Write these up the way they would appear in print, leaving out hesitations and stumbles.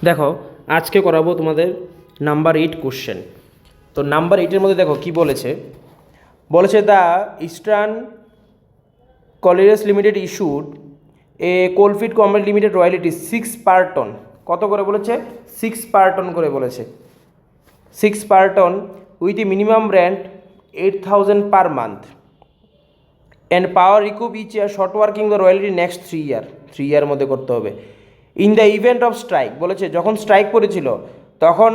দেখো আজকে করাবো তোমাদের নাম্বার 8 কোশ্চেন। তো নাম্বার 8-এর মধ্যে দেখো কি বলেছে, বলেছে the eastern collieries limited issued a coalfield company limited royalty 6 per ton. কত করে বলেছে? 6 পার টন করে বলেছে। 6 per ton with minimum rent 8,000 per month and power recoup each year short working the royalty next 3 year. 3 year মধ্যে করতে হবে। In the event of strike, বলেছে যখন স্ট্রাইক করেছিল তখন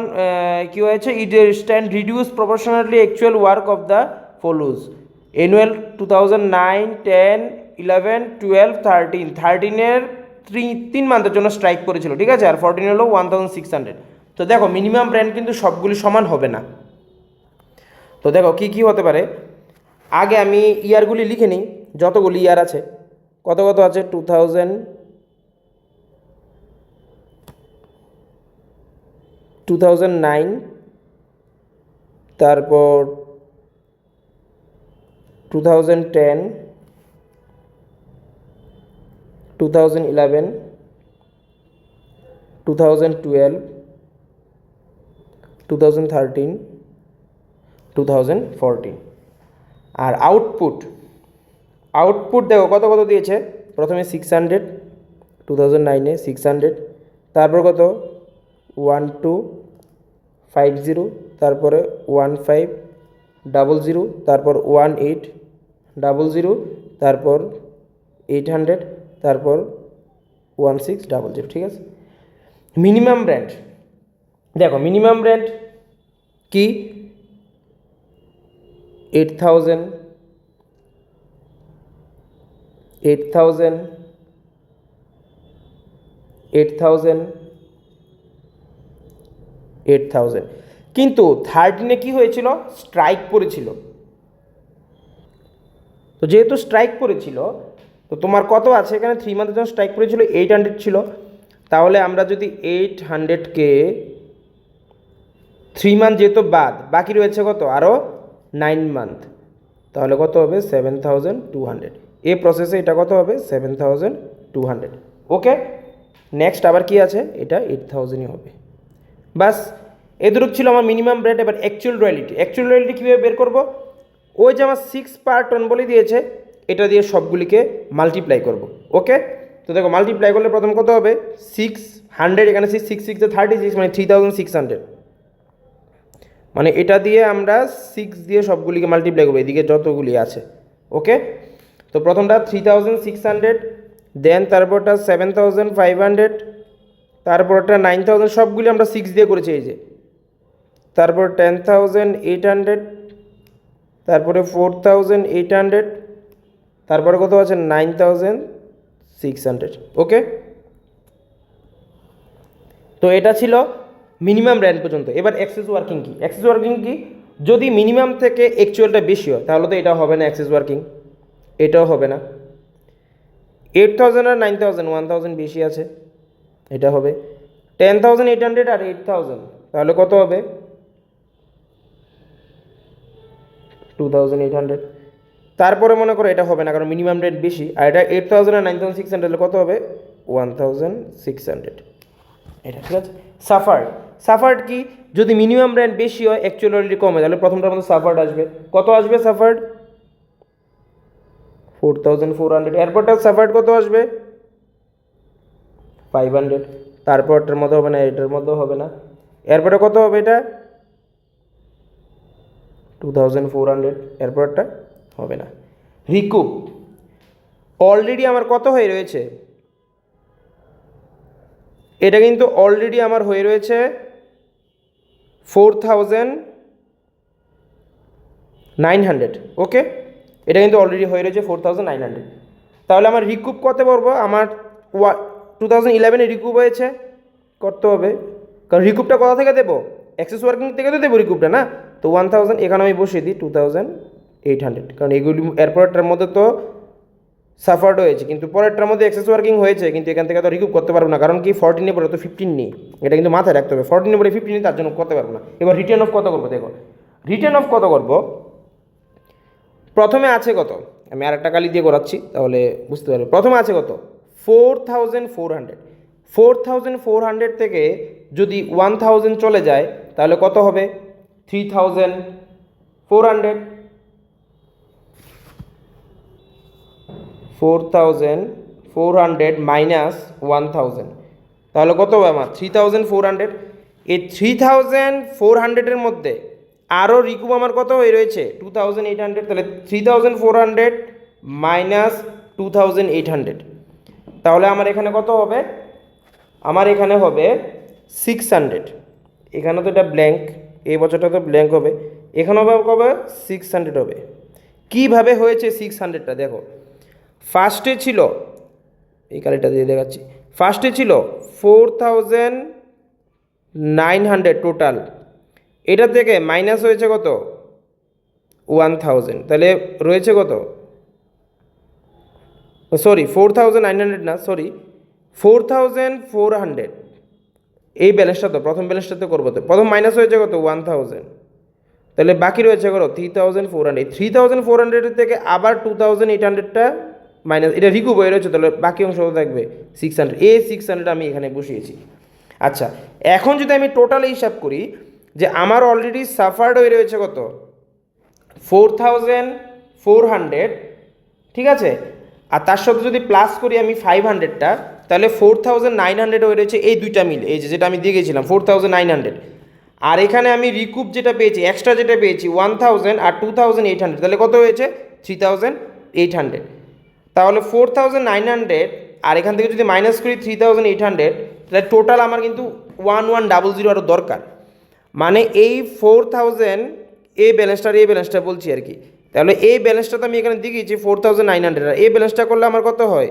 কী হয়েছে, it stand reduce proportionally actual work of the follows annual 2009, 10, 11, 12, 13। 13-এর 3 মান্থের জন্য স্ট্রাইক করেছিল, ঠিক আছে। আর 14 হলো 1,600। তো দেখো মিনিমাম রেন্ট কিন্তু সবগুলি সমান হবে না। তো দেখো কি কি হতে পারে, আগে আমি ইয়ারগুলি লিখে নিই, যতগুলি ইয়ার আছে। কত কত আছে? 2009, তারপর 2010, 2011, 2012, 2013, 2014। আর আউটপুট দেখো কত কত দিয়েছে। প্রথমে 600, 2009-এ 600, তারপর কত 1250, তারপরে 1500, তারপর 1800, তারপর 800, তারপর 1600, ঠিক আছে। মিনিমাম রেন্ট দেখো, মিনিমাম রেন্ট কি 8,000, 8,000, 8,000, 8,000। কিন্তু 13-এ কী হয়েছিল? স্ট্রাইক পড়েছিল। তো যেহেতু স্ট্রাইক পড়েছিল, তো তোমার কত আছে এখানে? 3 মান্থের জন্য স্ট্রাইক পড়েছিল, 800 ছিল। তাহলে আমরা যদি 800-কে 3 মান্থ যেহেতু বাকি রয়েছে কত? আরও 9 মান্থ, তাহলে কত হবে? 7,200। এই প্রসেসে এটা কত হবে? 7,200। ওকে, নেক্সট আবার কি আছে? এটা 8,000-ই হবে। বাস এদুরূপ ছিল আমার মিনিমাম রেট। এবার অ্যাকচুয়াল রয়্যালিটি কীভাবে বের করব? ওই যে আমার 6 পার টন বলে দিয়েছে, এটা দিয়ে সবগুলিকে মাল্টিপ্লাই করব। ওকে, তো দেখো মাল্টিপ্লাই করলে প্রথম কত হবে? 600, এখানে 6 মানে 3,600। মানে এটা দিয়ে আমরা 6 দিয়ে সবগুলিকে মাল্টিপ্লাই করবো, এদিকে যতগুলি আছে। ওকে, তো প্রথমটা 3,600, দেন তারপরটা 7,500, তারপরটা 9,000, সবগুলি আমরা 6 দিয়ে করেছি এই যে। তারপর 10,800, তারপরে 4,800, তারপরে কত আছে? 9,600। ওকে, তো এটা ছিল মিনিমাম রেন্ট পর্যন্ত। এবার এক্সেস ওয়ার্কিং কি? যদি মিনিমাম থেকে অ্যাকচুয়ালটা বেশি হয় তাহলে তো এটা হবে না এক্সেস ওয়ার্কিং, এটাও হবে না। 8,000 আর 9,000, 1,000 বেশি আছে, এটা হবে। 10,800 আর 8,000, তাহলে কত হবে? 2,800। তারপরে মনে করো এটা হবে না, কারণ মিনিমাম রেট বেশি। আর এটা 8,000 আর 9,600, কত হবে? 1,600। এটা ঠিক আছে। সাফার্ড কি? যদি মিনিমাম রেন্ট বেশি হয় অ্যাকচুয়াল অলরেডি কমে, তাহলে প্রথমটার মধ্যে সাফার্ড আসবে। কত আসবে সাফার্ড? 4,400। এরপরটা সাফার্ড কত আসবে? 500। তারপরটার মধ্যে হবে না, এটার মধ্যেও হবে না। এরপরে কত হবে? এটা 2,400। এরপরটা হবে না। রিকুপ অলরেডি আমার কত হয়ে রয়েছে? এটা কিন্তু অলরেডি আমার হয়ে রয়েছে 4,900। ওকে, এটা কিন্তু অলরেডি হয়ে রয়েছে 4,900। তাহলে আমার রিকুপ কত পড়বো? আমার 2011-এ রিকুপ হয়েছে, করতে হবে। কারণ রিকুপটা কোথা থেকে দেবো? এক্সেস ওয়ার্কিং থেকে তো দেবো রিকুপটা, না? তো 1,000 এখানে আমি বসিয়ে দিই 2,800, কারণ এগুলি এরপরটার মধ্যে তো সাফার্ড হয়েছে, কিন্তু পরেরটার মধ্যে এক্সেস ওয়ার্কিং হয়েছে, কিন্তু এখান থেকে তো রিকুপ করতে পারবো না, কারণ কি 14-এ পরে তো 15 নেই। এটা কিন্তু মাথায় রাখতে হবে, 14-এ পরে 15 নেই, তার জন্য করতে পারবো না। এবার রিটার্ন অফ কত করবো? দেখো রিটার্ন অফ কত করবো। প্রথমে আছে কত? আমি আর একটা কালি দিয়ে করাচ্ছি, তাহলে বুঝতে পারবে। প্রথমে আছে কত? 4,400। 4400 থেকে যদি 1000 চলে যায় তাহলে কত হবে? 3400। 4400 মাইনাস 1000 তাহলে কত হবে আমার? 3400। এই 3400-এর মধ্যে আরও রিকুপ আমার কত হয়ে রয়েছে? 2800। তাহলে 3400 মাইনাস 2800, তাহলে আমার এখানে কত হবে? আমার এখানে হবে 600। এখানে তো এটা ব্ল্যাঙ্ক, এই বছরটা তো ব্ল্যাঙ্ক হবে, এখানে হবে কবে? 600 হবে। কীভাবে হয়েছে 600টা দেখো। ফার্স্টে ছিল, এই কালিটা দিয়ে দেখাচ্ছি, ফার্স্টে ছিল 4900 টোটাল, এটা থেকে মাইনাস হয়েছে কত? 1000, তাহলে রয়েছে কত? সরি 4900 না, সরি 4400। এই ব্যালেন্সটা তো প্রথম ব্যালেন্সটাতে করবো, তো প্রথম মাইনাস হয়েছে কত? 1000, তাহলে বাকি রয়েছে কত? 3400। 3400 থেকে আবার 2800টা মাইনাস, এটা রিকুপ হয়ে রয়েছে, তাহলে বাকি অংশ থাকবে 600। এই 600 আমি এখানে বসিয়েছি। আচ্ছা, এখন যদি আমি টোটাল হিসাব করি যে আমার অলরেডি সাফার্ড হয়ে রয়েছে কত? 4400, ঠিক আছে, আর তার সাথে যদি প্লাস করি আমি 500টা, তাহলে 4900 হয়ে রয়েছে এই দুইটা মিলে, এই যেটা আমি দিয়ে গেছিলাম 4900। আর এখানে আমি রিকুপ যেটা পেয়েছি, এক্সট্রা যেটা পেয়েছি 1000 আর 2800, তাহলে কত হয়েছে? 3800। তাহলে 4900 আর এখান থেকে যদি মাইনাস করি 3800, তাহলে টোটাল আমার কিন্তু 1100 আরও দরকার। মানে এই 4000, এই ব্যালেন্সটা বলছি আর কি, তাহলে এই ব্যালেন্সটা তো আমি এখানে দিয়ে গেছি 4900, আর এই ব্যালেন্সটা করলে আমার কত হয়?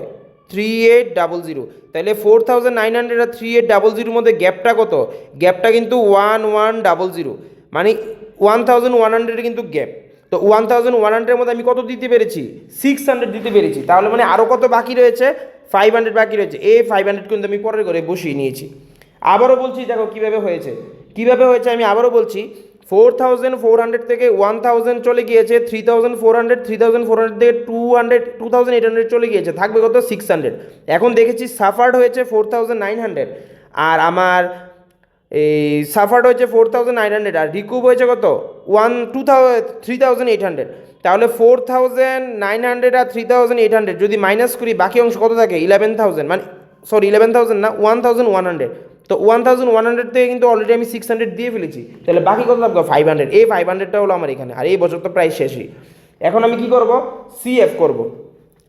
3800। তাহলে 4900 আর 3800 মধ্যে গ্যাপটা কত? গ্যাপটা কিন্তু 1100, মানে 1100 কিন্তু গ্যাপ। তো 1100 মধ্যে আমি কত দিতে পেরেছি? 600 দিতে পেরেছি। তাহলে মানে আরও কত বাকি রয়েছে? 500 বাকি রয়েছে। এই 500 কিন্তু আমি পরের করে বসিয়ে নিয়েছি। আবারও বলছি, দেখো কীভাবে হয়েছে। আমি আবারও বলছি, 4400 থেকে 1000 চলে গিয়েছে 3400, 3400 থেকে 2800 চলে গিয়েছে, থাকবে কত? 600। এখন দেখেছি সাফার্ড হয়েছে 4900, আর আমার এই সাফার্ড হয়েছে 4900, আর রিকুপ হয়েছে কত? 3800। তাহলে 4900 আর 3800 যদি মাইনাস করি, বাকি অংশ কত থাকে? 11000, মানে সরি 11000 না, 1100। তো 1100 থেকে কিন্তু অলরেডি আমি 600 দিয়ে ফেলেছি, তাহলে বাকি কত থাকবে? 500। এই 500টা হলো আমার এখানে, আর এই বছর তো প্রায় শেষই। এখন আমি কি করব? সিএফ করব।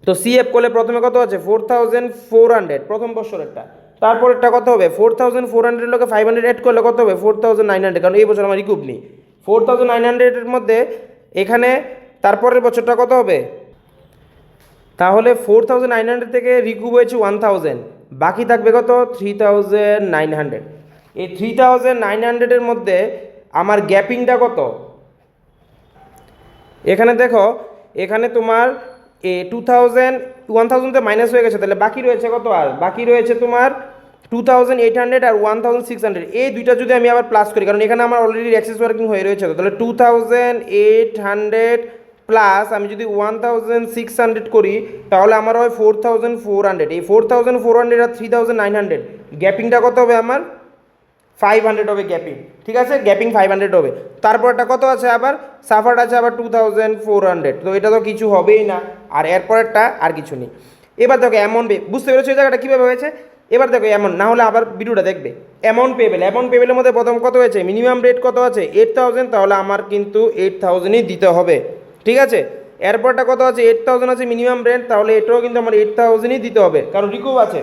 তো সিএফ করলে প্রথমে কত আছে? 4400 প্রথম বছরেরটা, তারপরেরটা কত হবে? 4400 লোকে 500 অ্যাড করলে কত হবে? 4900, কারণ এই বছর আমার রিকুপ নেই। 4900 মধ্যে এখানে তারপরের বছরটা কত হবে? তাহলে 4900 থেকে রিকুপ হয়েছে 1000, বাকি থাকবে কত? 3900। এই 3900 মধ্যে আমার গ্যাপিংটা কত? এখানে দেখো, এখানে তোমার 1000 মাইনাস হয়ে গেছে, তাহলে বাকি রয়েছে কত? আর বাকি রয়েছে তোমার 2800 আর 1600। এই দুইটা যদি আমি আবার প্লাস করি, কারণ এখানে আমার অলরেডি অ্যাক্সেস ওয়ার্কিং হয়ে রয়েছে, তাহলে 2800 প্লাস আমি যদি 1600 করি, তাহলে আমার হয় 4400। এই 4400 আর 3900 গ্যাপিংটা কত হবে আমার? 500 হবে গ্যাপিং, ঠিক আছে, গ্যাপিং 500 হবে। তারপরটা কত আছে? আবার সাফার্ড আছে আবার 2400, তো এটা তো কিছু হবেই না, আর এরপরেরটা আর কিছু নেই। এবার দেখো অ্যামাউন্ট বুঝতে পেরেছো এই জায়গাটা কীভাবে হয়েছে? এবার দেখো অ্যামাউন্ট, না হলে আবার ভিডিওটা দেখবে। অ্যামাউন্ট পেবেলের মধ্যে প্রথম কত হয়েছে? মিনিমাম রেট কত আছে? 8000, তাহলে আমার কিন্তু 8000ই দিতে হবে, ঠিক আছে। এরপরটা কত আছে? 8000 আছে মিনিমাম রেন্ট, তাহলে এটাও কিন্তু আমার 8000ই দিতে হবে, কারণ রিকুপ আছে।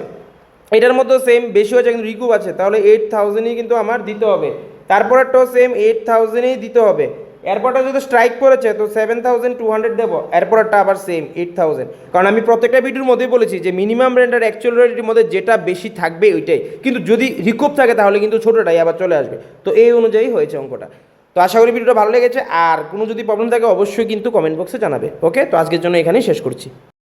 এটার মধ্যেও সেম, বেশি হয়েছে কিন্তু রিকুপ আছে, তাহলে 8000ই কিন্তু আমার দিতে হবে। তারপরেরটাও সেম 8000ই দিতে হবে। এরপরটা যদি স্ট্রাইক করেছে তো 7200 দেবো। এরপরটা আবার সেম 8000, কারণ আমি প্রত্যেকটা ভিডিওর মধ্যেই বলেছি যে মিনিমাম রেন্ট আর অ্যাকচুয়াল রেটের মধ্যে যেটা বেশি থাকবে ওইটাই, কিন্তু যদি রিকুপ থাকে তাহলে কিন্তু ছোটোটাই আবার চলে আসবে। তো এই অনুযায়ী হয়েছে অঙ্কটা। তো আশা করি ভিডিওটা ভালো লেগেছে, আর কোনো যদি প্রবলেম থাকে অবশ্যই কিন্তু কমেন্ট বক্সে জানাবে। ওকে, তো আজকের জন্য এখানেই শেষ করছি।